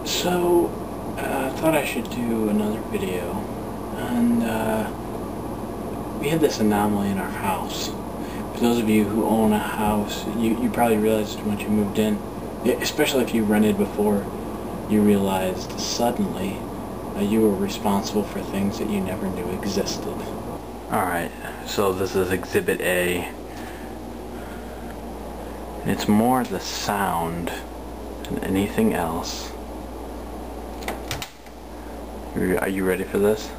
So, I thought I should do another video, and we had this anomaly in our house. For those of you who own a house, you probably realized once you moved in, especially if you rented before, you realized suddenly you were responsible for things that you never knew existed. Alright, so this is Exhibit A. It's more the sound than anything else. Are you ready for this?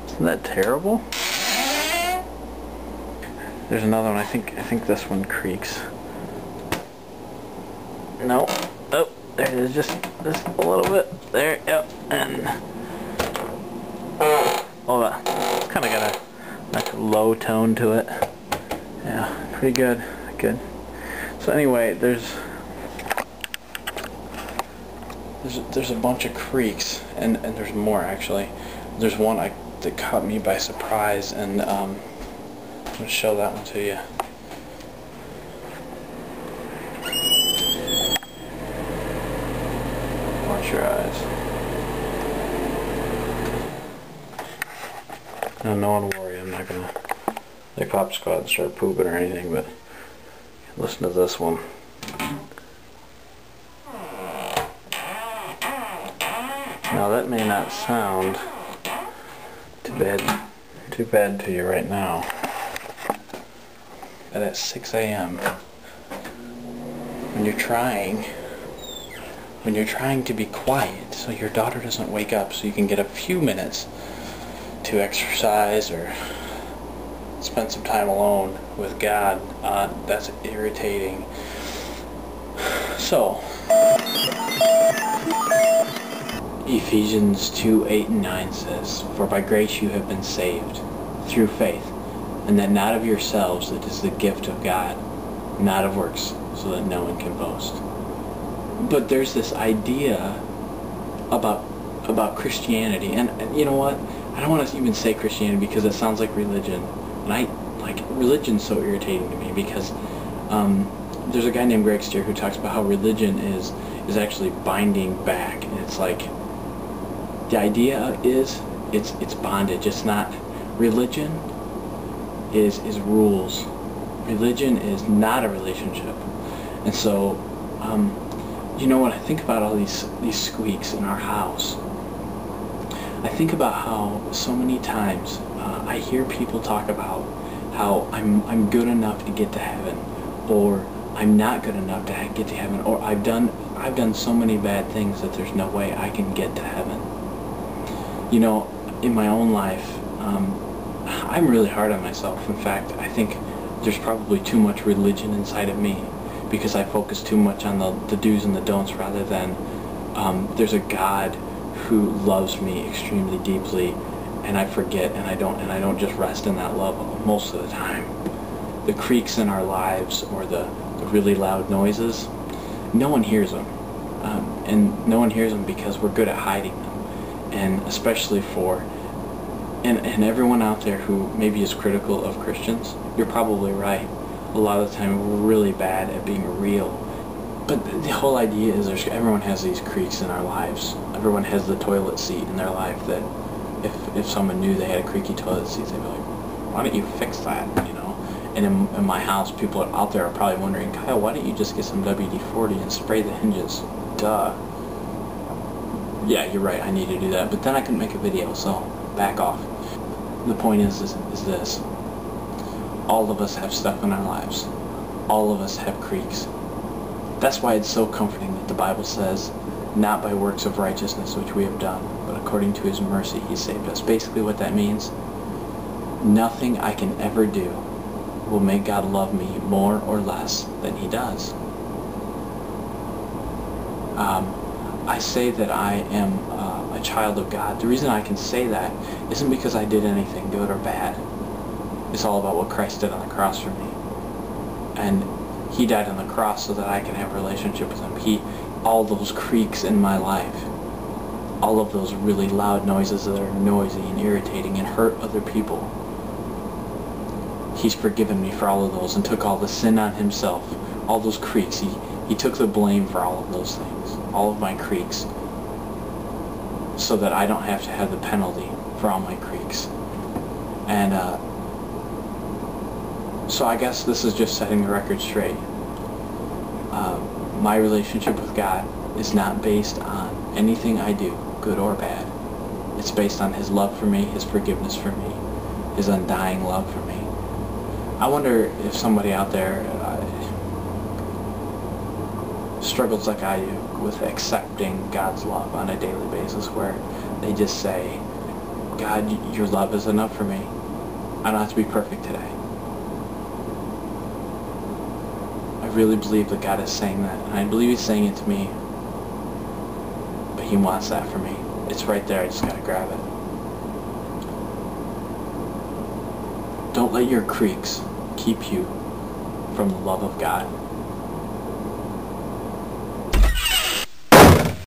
Isn't that terrible? There's another one. I think this one creaks. No. Oh, there it is. Just a little bit. There. Yep. And oh, it's kind of got a low tone to it. Yeah, pretty good. Good. So anyway, there's a bunch of creaks, and there's more actually. There's one that caught me by surprise, and I'm going to show that one to you. Watch your eyes. No one worry, I'm not going to the cops go out and start pooping or anything, but listen to this one. Now that may not sound too bad to you right now. But at 6 a.m. when you're trying to be quiet so your daughter doesn't wake up, so you can get a few minutes to exercise or spend some time alone with God, that's irritating. So Ephesians 2:8-9 says, "For by grace you have been saved, through faith, and that not of yourselves, it is the gift of God, not of works, so that no one can boast." But there's this idea about Christianity, and you know what? I don't want to even say Christianity because it sounds like religion, and religion's so irritating to me because there's a guy named Creaks who talks about how religion is actually binding back, and it's like the idea is it's bondage. It's not. Religion is rules. Religion is not a relationship. And so you know, when I think about all these squeaks in our house, I think about how so many times I hear people talk about how I'm good enough to get to heaven, or I'm not good enough to get to heaven, or I've done so many bad things that there's no way I can get to heaven. You know, in my own life, I'm really hard on myself. In fact, I think there's probably too much religion inside of me because I focus too much on the do's and the don'ts rather than there's a God who loves me extremely deeply, and I forget, and I don't just rest in that love most of the time. The creaks in our lives, or the really loud noises, no one hears them, and no one hears them because we're good at hiding them. And especially and everyone out there who maybe is critical of Christians, you're probably right. A lot of the time we're really bad at being real. But the whole idea is everyone has these creaks in our lives. Everyone has the toilet seat in their life that if someone knew they had a creaky toilet seat, they'd be like, why don't you fix that, you know? And in my house, people out there are probably wondering, Kyle, why don't you just get some WD-40 and spray the hinges? Duh. Yeah, you're right, I need to do that. But then I couldn't make a video, so back off. The point is this. All of us have stuff in our lives. All of us have creaks. That's why it's so comforting that the Bible says, not by works of righteousness which we have done, but according to His mercy He saved us. Basically what that means, nothing I can ever do will make God love me more or less than He does. I say that I am a child of God. The reason I can say that isn't because I did anything good or bad. It's all about what Christ did on the cross for me. And He died on the cross so that I can have a relationship with Him. All those creaks in my life, all of those really loud noises that are noisy and irritating and hurt other people, He's forgiven me for all of those and took all the sin on Himself. All those creaks, He took the blame for all of those things, all of my creaks, so that I don't have to have the penalty for all my creaks. And so I guess this is just setting the record straight. My relationship with God is not based on anything I do, good or bad. It's based on His love for me, His forgiveness for me, His undying love for me. I wonder if somebody out there struggles like I do with accepting God's love on a daily basis, where they just say, God, your love is enough for me. I don't have to be perfect today. I really believe that God is saying that, and I believe He's saying it to me, but He wants that for me. It's right there, I just gotta grab it. Don't let your creaks keep you from the love of God.